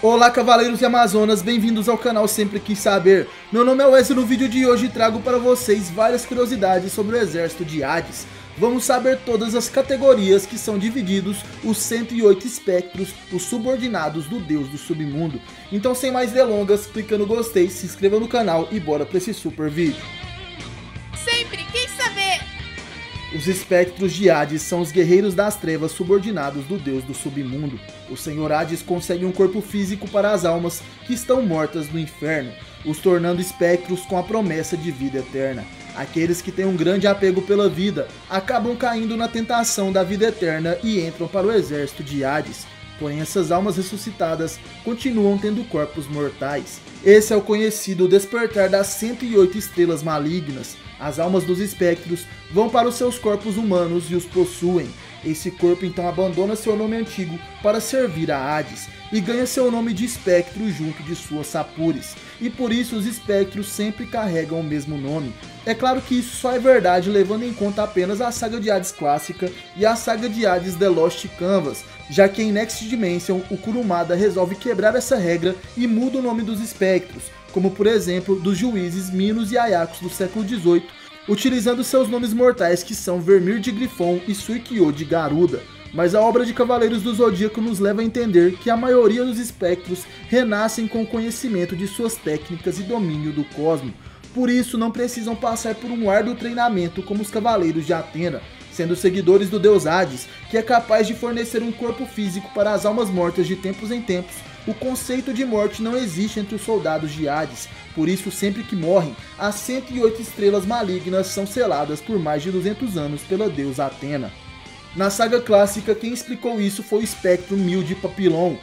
Olá cavaleiros e amazonas, bem-vindos ao canal Sempre Quis Saber. Meu nome é Wesley e no vídeo de hoje trago para vocês várias curiosidades sobre o exército de Hades. Vamos saber todas as categorias que são divididos os 108 espectros, os subordinados do deus do submundo. Então sem mais delongas, clica no gostei, se inscreva no canal e bora para esse super vídeo. Sempre quis saber! Os espectros de Hades são os guerreiros das trevas subordinados do deus do submundo. O Senhor Hades consegue um corpo físico para as almas que estão mortas no inferno, os tornando espectros com a promessa de vida eterna. Aqueles que têm um grande apego pela vida acabam caindo na tentação da vida eterna e entram para o exército de Hades. Porém, essas almas ressuscitadas continuam tendo corpos mortais. Esse é o conhecido despertar das 108 estrelas malignas. As almas dos espectros vão para os seus corpos humanos e os possuem. Esse corpo então abandona seu nome antigo para servir a Hades e ganha seu nome de espectro junto de suas sapures. E por isso os espectros sempre carregam o mesmo nome. É claro que isso só é verdade levando em conta apenas a saga de Hades clássica e a saga de Hades The Lost Canvas, já que em Next Dimension o Kurumada resolve quebrar essa regra e muda o nome dos espectros, como por exemplo dos juízes Minos e Aiacos do século XVIII, utilizando seus nomes mortais que são Vermir de Grifon e Suikyo de Garuda. Mas a obra de Cavaleiros do Zodíaco nos leva a entender que a maioria dos espectros renascem com o conhecimento de suas técnicas e domínio do cosmo. Por isso não precisam passar por um árduo treinamento como os Cavaleiros de Atena, sendo seguidores do deus Hades, que é capaz de fornecer um corpo físico para as almas mortas de tempos em tempos. O conceito de morte não existe entre os soldados de Hades, por isso sempre que morrem, as 108 estrelas malignas são seladas por mais de 200 anos pela deusa Atena. Na saga clássica, quem explicou isso foi o espectro Mil de Papillon.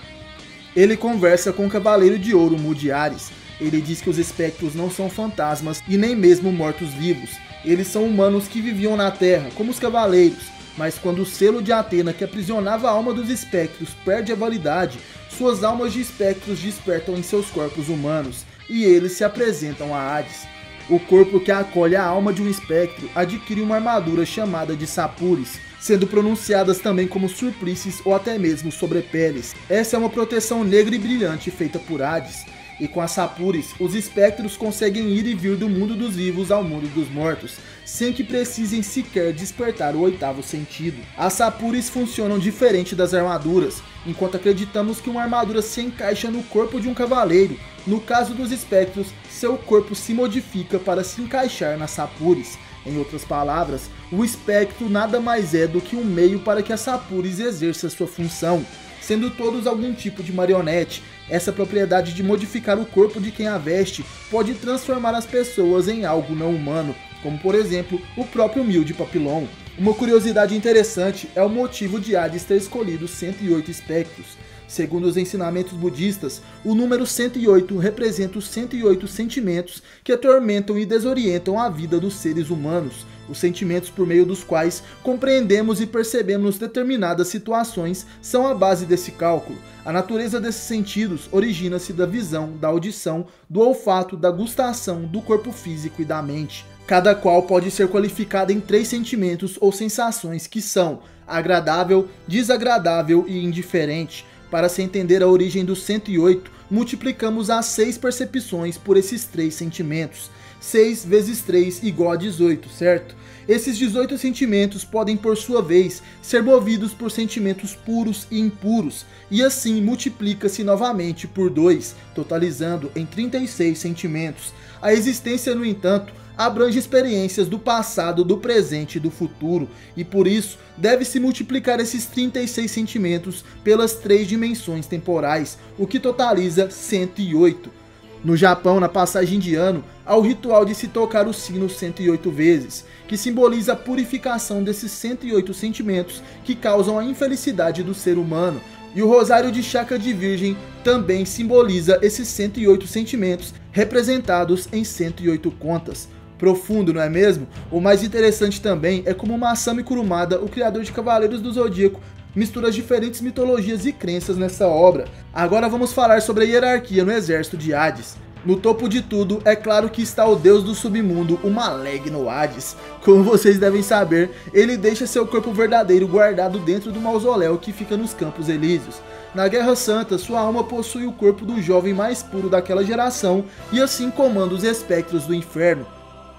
Ele conversa com o Cavaleiro de Ouro Mudiares. Ele diz que os espectros não são fantasmas e nem mesmo mortos-vivos. Eles são humanos que viviam na Terra, como os cavaleiros, mas quando o selo de Atena que aprisionava a alma dos espectros perde a validade, suas almas de espectros despertam em seus corpos humanos, e eles se apresentam a Hades. O corpo que acolhe a alma de um espectro adquire uma armadura chamada de sapures, sendo pronunciadas também como surplices ou até mesmo sobrepeles. Essa é uma proteção negra e brilhante feita por Hades. E com as sapures, os espectros conseguem ir e vir do mundo dos vivos ao mundo dos mortos, sem que precisem sequer despertar o oitavo sentido. As sapures funcionam diferente das armaduras, enquanto acreditamos que uma armadura se encaixa no corpo de um cavaleiro. No caso dos espectros, seu corpo se modifica para se encaixar nas sapures. Em outras palavras, o espectro nada mais é do que um meio para que a sapures exerça sua função, sendo todos algum tipo de marionete. Essa propriedade de modificar o corpo de quem a veste pode transformar as pessoas em algo não humano, como por exemplo o próprio Mil de Papillon. Uma curiosidade interessante é o motivo de Hades ter escolhido 108 espectros. Segundo os ensinamentos budistas, o número 108 representa os 108 sentimentos que atormentam e desorientam a vida dos seres humanos, os sentimentos por meio dos quais compreendemos e percebemos determinadas situações são a base desse cálculo. A natureza desses sentidos origina-se da visão, da audição, do olfato, da gustação, do corpo físico e da mente. Cada qual pode ser qualificado em 3 sentimentos ou sensações que são agradável, desagradável e indiferente. Para se entender a origem dos 108, multiplicamos as 6 percepções por esses 3 sentimentos. 6 vezes 3 igual a 18, certo? Esses 18 sentimentos podem, por sua vez, ser movidos por sentimentos puros e impuros, e assim multiplica-se novamente por 2, totalizando em 36 sentimentos. A existência, no entanto, abrange experiências do passado, do presente e do futuro, e por isso deve-se multiplicar esses 36 sentimentos pelas 3 dimensões temporais, o que totaliza 108. No Japão, na passagem de ano, há o ritual de se tocar o sino 108 vezes, que simboliza a purificação desses 108 sentimentos que causam a infelicidade do ser humano. E o rosário de chakra de virgem também simboliza esses 108 sentimentos, representados em 108 contas. Profundo, não é mesmo? O mais interessante também é como Masami Kurumada, o criador de Cavaleiros do Zodíaco, mistura as diferentes mitologias e crenças nessa obra. Agora vamos falar sobre a hierarquia no exército de Hades. No topo de tudo, é claro que está o deus do submundo, o maligno Hades. Como vocês devem saber, ele deixa seu corpo verdadeiro guardado dentro do mausoléu que fica nos Campos Elíseos. Na Guerra Santa, sua alma possui o corpo do jovem mais puro daquela geração e assim comanda os espectros do inferno.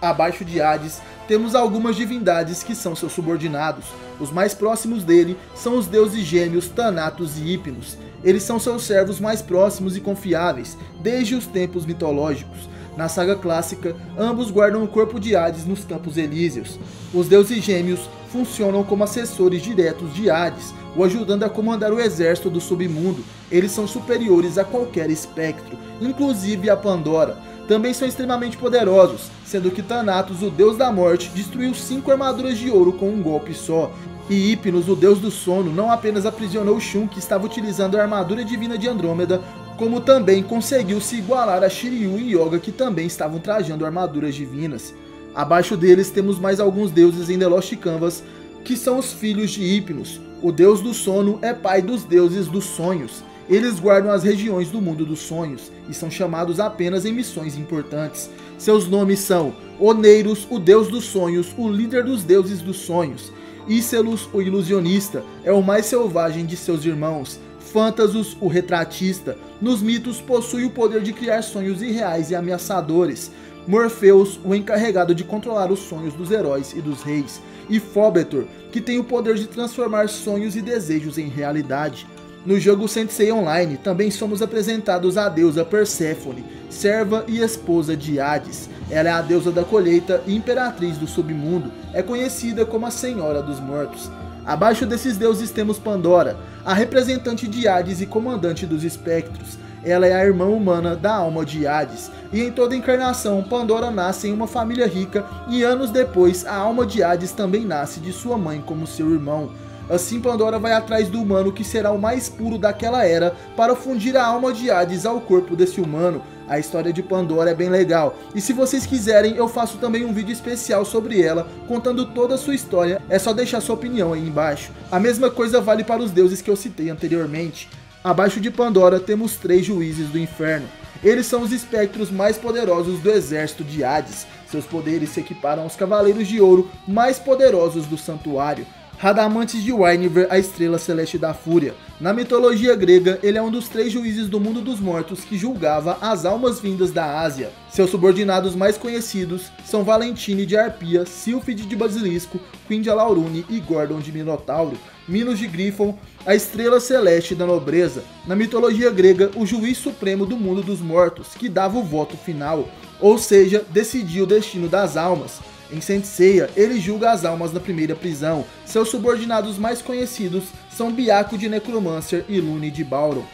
Abaixo de Hades, temos algumas divindades que são seus subordinados. Os mais próximos dele são os deuses gêmeos Thanatos e Hypnos. Eles são seus servos mais próximos e confiáveis, desde os tempos mitológicos. Na saga clássica, ambos guardam o corpo de Hades nos Campos Elíseos. Os deuses gêmeos funcionam como assessores diretos de Hades, o ajudando a comandar o exército do submundo. Eles são superiores a qualquer espectro, inclusive a Pandora. Também são extremamente poderosos, sendo que Thanatos, o deus da morte, destruiu 5 armaduras de ouro com um golpe só. E Hypnos, o deus do sono, não apenas aprisionou Shun, que estava utilizando a armadura divina de Andrômeda, como também conseguiu se igualar a Shiryu e Yoga, que também estavam trajando armaduras divinas. Abaixo deles temos mais alguns deuses em The Lost Canvas, que são os filhos de Hypnos. O deus do sono é pai dos deuses dos sonhos. Eles guardam as regiões do mundo dos sonhos e são chamados apenas em missões importantes. Seus nomes são Oneiros, o deus dos sonhos, o líder dos deuses dos sonhos. Ícelos, o ilusionista, é o mais selvagem de seus irmãos. Phantasus, o retratista, nos mitos possui o poder de criar sonhos irreais e ameaçadores. Morpheus, o encarregado de controlar os sonhos dos heróis e dos reis. E Phobetor, que tem o poder de transformar sonhos e desejos em realidade. No jogo Saint Seiya Online, também somos apresentados à deusa Perséfone, serva e esposa de Hades. Ela é a deusa da colheita e imperatriz do submundo, é conhecida como a Senhora dos Mortos. Abaixo desses deuses temos Pandora, a representante de Hades e comandante dos espectros. Ela é a irmã humana da alma de Hades, e em toda encarnação Pandora nasce em uma família rica e anos depois a alma de Hades também nasce de sua mãe como seu irmão. Assim Pandora vai atrás do humano que será o mais puro daquela era para fundir a alma de Hades ao corpo desse humano. A história de Pandora é bem legal, e se vocês quiserem eu faço também um vídeo especial sobre ela, contando toda a sua história, é só deixar sua opinião aí embaixo. A mesma coisa vale para os deuses que eu citei anteriormente. Abaixo de Pandora temos 3 juízes do inferno. Eles são os espectros mais poderosos do exército de Hades. Seus poderes se equiparam aos cavaleiros de ouro mais poderosos do santuário. Radamantes de Wynever, a estrela celeste da fúria. Na mitologia grega, ele é um dos 3 juízes do mundo dos mortos que julgava as almas vindas da Ásia. Seus subordinados mais conhecidos são Valentine de Arpia, Sílfide de Basilisco, Queen de Alaurune e Gordon de Minotauro. Minos de Grífon, a estrela celeste da nobreza. Na mitologia grega, o juiz supremo do mundo dos mortos, que dava o voto final, ou seja, decidia o destino das almas. Em Saint Seiya, ele julga as almas na primeira prisão. Seus subordinados mais conhecidos são Byakko de Necromancer e Lune de Bauron.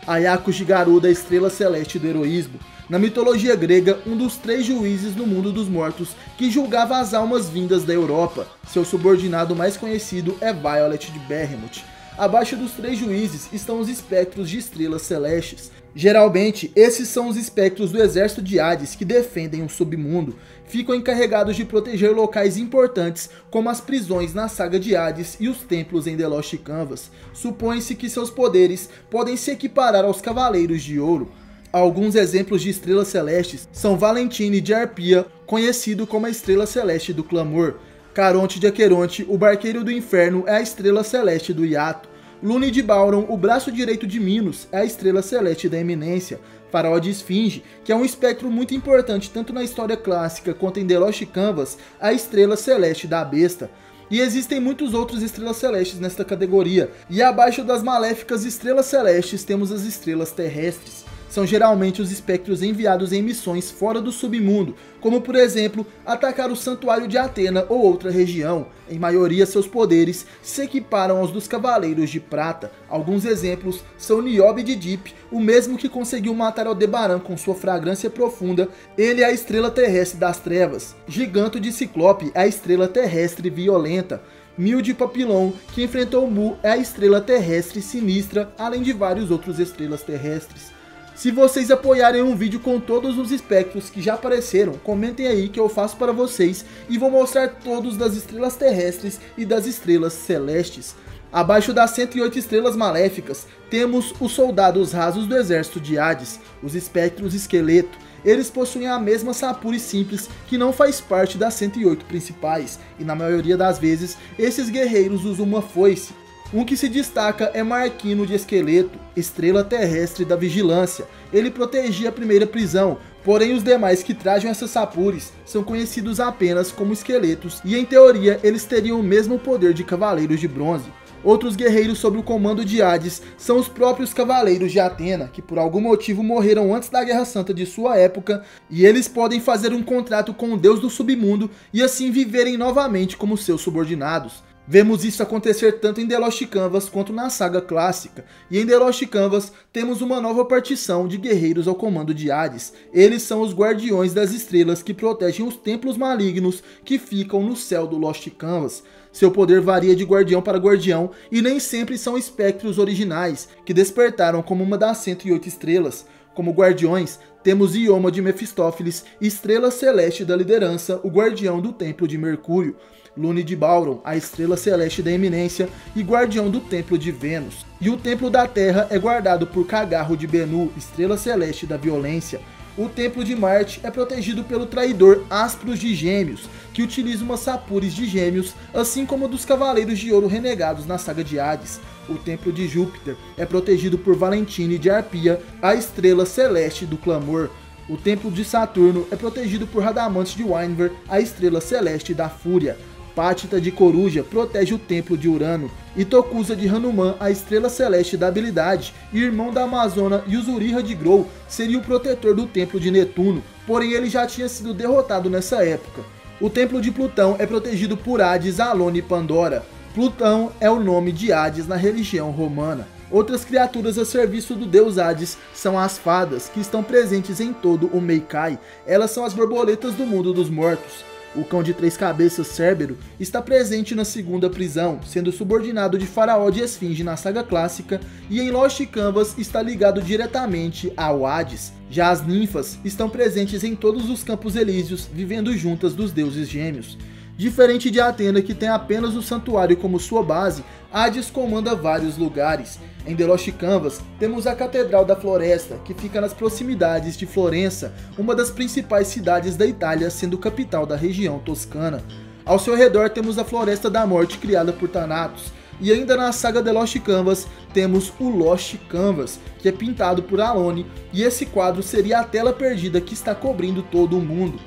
Ayako de Garuda, a estrela celeste do heroísmo. Na mitologia grega, um dos 3 juízes no mundo dos mortos que julgava as almas vindas da Europa. Seu subordinado mais conhecido é Violet de Behemoth. Abaixo dos 3 juízes estão os espectros de estrelas celestes. Geralmente, esses são os espectros do exército de Hades que defendem o submundo. Ficam encarregados de proteger locais importantes, como as prisões na saga de Hades e os templos em The Lost Canvas. Supõe-se que seus poderes podem se equiparar aos cavaleiros de ouro. Alguns exemplos de estrelas celestes são Valentine de Arpia, conhecido como a estrela celeste do clamor. Caronte de Aqueronte, o barqueiro do inferno, é a estrela celeste do hiato. Lune de Bauron, o braço direito de Minos, é a estrela celeste da eminência. Faraó de Esfinge, que é um espectro muito importante tanto na história clássica quanto em The Lost Canvas, a estrela celeste da besta. E existem muitos outros estrelas celestes nesta categoria. E abaixo das maléficas estrelas celestes temos as estrelas terrestres. São geralmente os espectros enviados em missões fora do submundo, como por exemplo, atacar o santuário de Atena ou outra região. Em maioria seus poderes se equiparam aos dos Cavaleiros de Prata. Alguns exemplos são Niobe de Deep, o mesmo que conseguiu matar Aldebaran com sua fragrância profunda. Ele é a estrela terrestre das trevas. Giganto de Ciclope é a estrela terrestre violenta. Mil de Papillon, que enfrentou Mu, é a estrela terrestre sinistra, além de vários outros estrelas terrestres. Se vocês apoiarem um vídeo com todos os espectros que já apareceram, comentem aí que eu faço para vocês e vou mostrar todos das estrelas terrestres e das estrelas celestes. Abaixo das 108 estrelas maléficas, temos os soldados rasos do exército de Hades, os espectros esqueleto. Eles possuem a mesma Sapuri simples que não faz parte das 108 principais, e na maioria das vezes, esses guerreiros usam uma foice. Um que se destaca é Marquino de Esqueleto, estrela terrestre da vigilância. Ele protegia a primeira prisão, porém os demais que trajam essas sapures são conhecidos apenas como esqueletos e em teoria eles teriam o mesmo poder de cavaleiros de bronze. Outros guerreiros sob o comando de Hades são os próprios Cavaleiros de Atena, que por algum motivo morreram antes da Guerra Santa de sua época, e eles podem fazer um contrato com o deus do submundo e assim viverem novamente como seus subordinados. Vemos isso acontecer tanto em The Lost Canvas quanto na saga clássica, e em The Lost Canvas temos uma nova partição de guerreiros ao comando de Hades. Eles são os Guardiões das Estrelas que protegem os templos malignos que ficam no céu do Lost Canvas. Seu poder varia de guardião para guardião e nem sempre são espectros originais, que despertaram como uma das 108 estrelas. Como guardiões, temos Ioma de Mefistófeles, estrela celeste da liderança, o guardião do templo de Mercúrio. Lune de Bauron, a estrela celeste da eminência e guardião do templo de Vênus. E o templo da terra é guardado por Cagarro de Bennu, estrela celeste da violência. O templo de Marte é protegido pelo traidor Aspros de Gêmeos, que utiliza umas sapures de gêmeos, assim como dos Cavaleiros de Ouro renegados na saga de Hades. O templo de Júpiter é protegido por Valentine de Arpia, a estrela celeste do clamor. O templo de Saturno é protegido por Radamantes de Winver, a estrela celeste da fúria. Pátita de Coruja protege o templo de Urano, e Tokusa de Hanuman, a estrela celeste da habilidade, e irmão da Amazona Yuzuriha de Grou, seria o protetor do templo de Netuno, porém ele já tinha sido derrotado nessa época. O templo de Plutão é protegido por Hades, Alone e Pandora. Plutão é o nome de Hades na religião romana. Outras criaturas a serviço do deus Hades são as fadas, que estão presentes em todo o Meikai. Elas são as borboletas do mundo dos mortos. O cão de 3 cabeças, Cérbero, está presente na segunda prisão, sendo subordinado de Faraó de Esfinge na saga clássica, e em Lost Canvas está ligado diretamente ao Hades. Já as ninfas estão presentes em todos os Campos Elíseos, vivendo juntas dos deuses gêmeos. Diferente de Atena, que tem apenas o santuário como sua base, Hades comanda vários lugares. Em The Lost Canvas, temos a Catedral da Floresta, que fica nas proximidades de Florença, uma das principais cidades da Itália, sendo capital da região toscana. Ao seu redor temos a Floresta da Morte, criada por Thanatos. E ainda na saga The Lost Canvas, temos o Lost Canvas, que é pintado por Alone, e esse quadro seria a tela perdida que está cobrindo todo o mundo.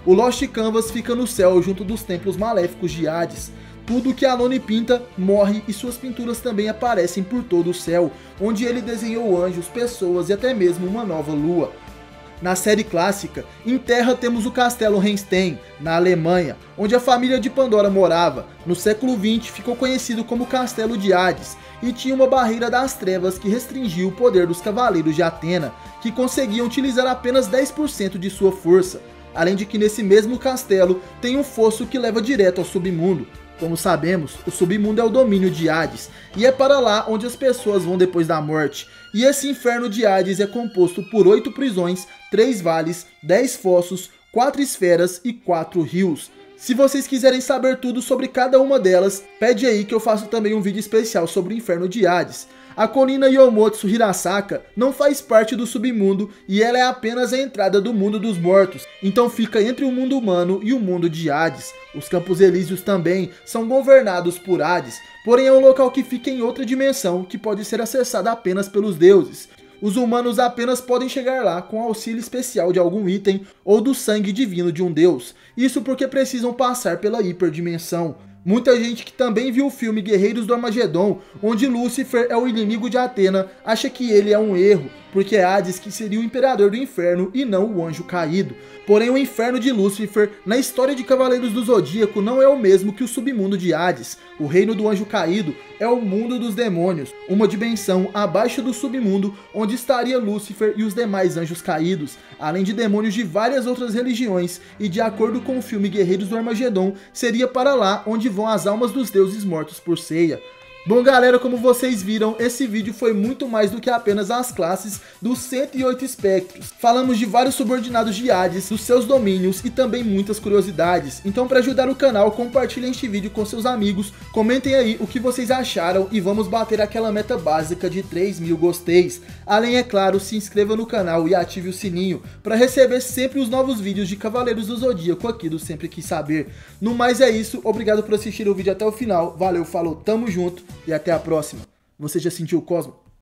O Lost Canvas fica no céu junto dos templos maléficos de Hades. Tudo que Alone pinta morre e suas pinturas também aparecem por todo o céu, onde ele desenhou anjos, pessoas e até mesmo uma nova lua. Na série clássica, em terra temos o Castelo Renstein, na Alemanha, onde a família de Pandora morava. No século XX ficou conhecido como Castelo de Hades, e tinha uma barreira das trevas que restringia o poder dos Cavaleiros de Atena, que conseguiam utilizar apenas 10% de sua força. Além de que nesse mesmo castelo tem um fosso que leva direto ao submundo. Como sabemos, o submundo é o domínio de Hades, e é para lá onde as pessoas vão depois da morte. E esse inferno de Hades é composto por 8 prisões, 3 vales, 10 fossos, 4 esferas e 4 rios. Se vocês quiserem saber tudo sobre cada uma delas, pede aí que eu faço também um vídeo especial sobre o inferno de Hades. A colina Yomotsu Hirasaka não faz parte do submundo e ela é apenas a entrada do mundo dos mortos, então fica entre o mundo humano e o mundo de Hades. Os Campos Elíseos também são governados por Hades, porém é um local que fica em outra dimensão que pode ser acessada apenas pelos deuses. Os humanos apenas podem chegar lá com auxílio especial de algum item ou do sangue divino de um deus, isso porque precisam passar pela hiperdimensão. Muita gente que também viu o filme Guerreiros do Armagedon, onde Lúcifer é o inimigo de Atena, acha que ele é um erro, porque é Hades que seria o imperador do inferno e não o anjo caído. Porém o inferno de Lúcifer, na história de Cavaleiros do Zodíaco, não é o mesmo que o submundo de Hades. O reino do anjo caído é o mundo dos demônios, uma dimensão abaixo do submundo, onde estaria Lúcifer e os demais anjos caídos, além de demônios de várias outras religiões, e de acordo com o filme Guerreiros do Armagedon, seria para lá onde vão as almas dos deuses mortos por Ceia. Bom galera, como vocês viram, esse vídeo foi muito mais do que apenas as classes dos 108 espectros. Falamos de vários subordinados de Hades, dos seus domínios e também muitas curiosidades. Então para ajudar o canal, compartilhem este vídeo com seus amigos, comentem aí o que vocês acharam e vamos bater aquela meta básica de 3.000 gosteis. Além, é claro, se inscreva no canal e ative o sininho para receber sempre os novos vídeos de Cavaleiros do Zodíaco aqui do Sempre Quis Saber. No mais é isso, obrigado por assistir o vídeo até o final, valeu, falou, tamo junto. e até a próxima. Você já sentiu o Cosmo?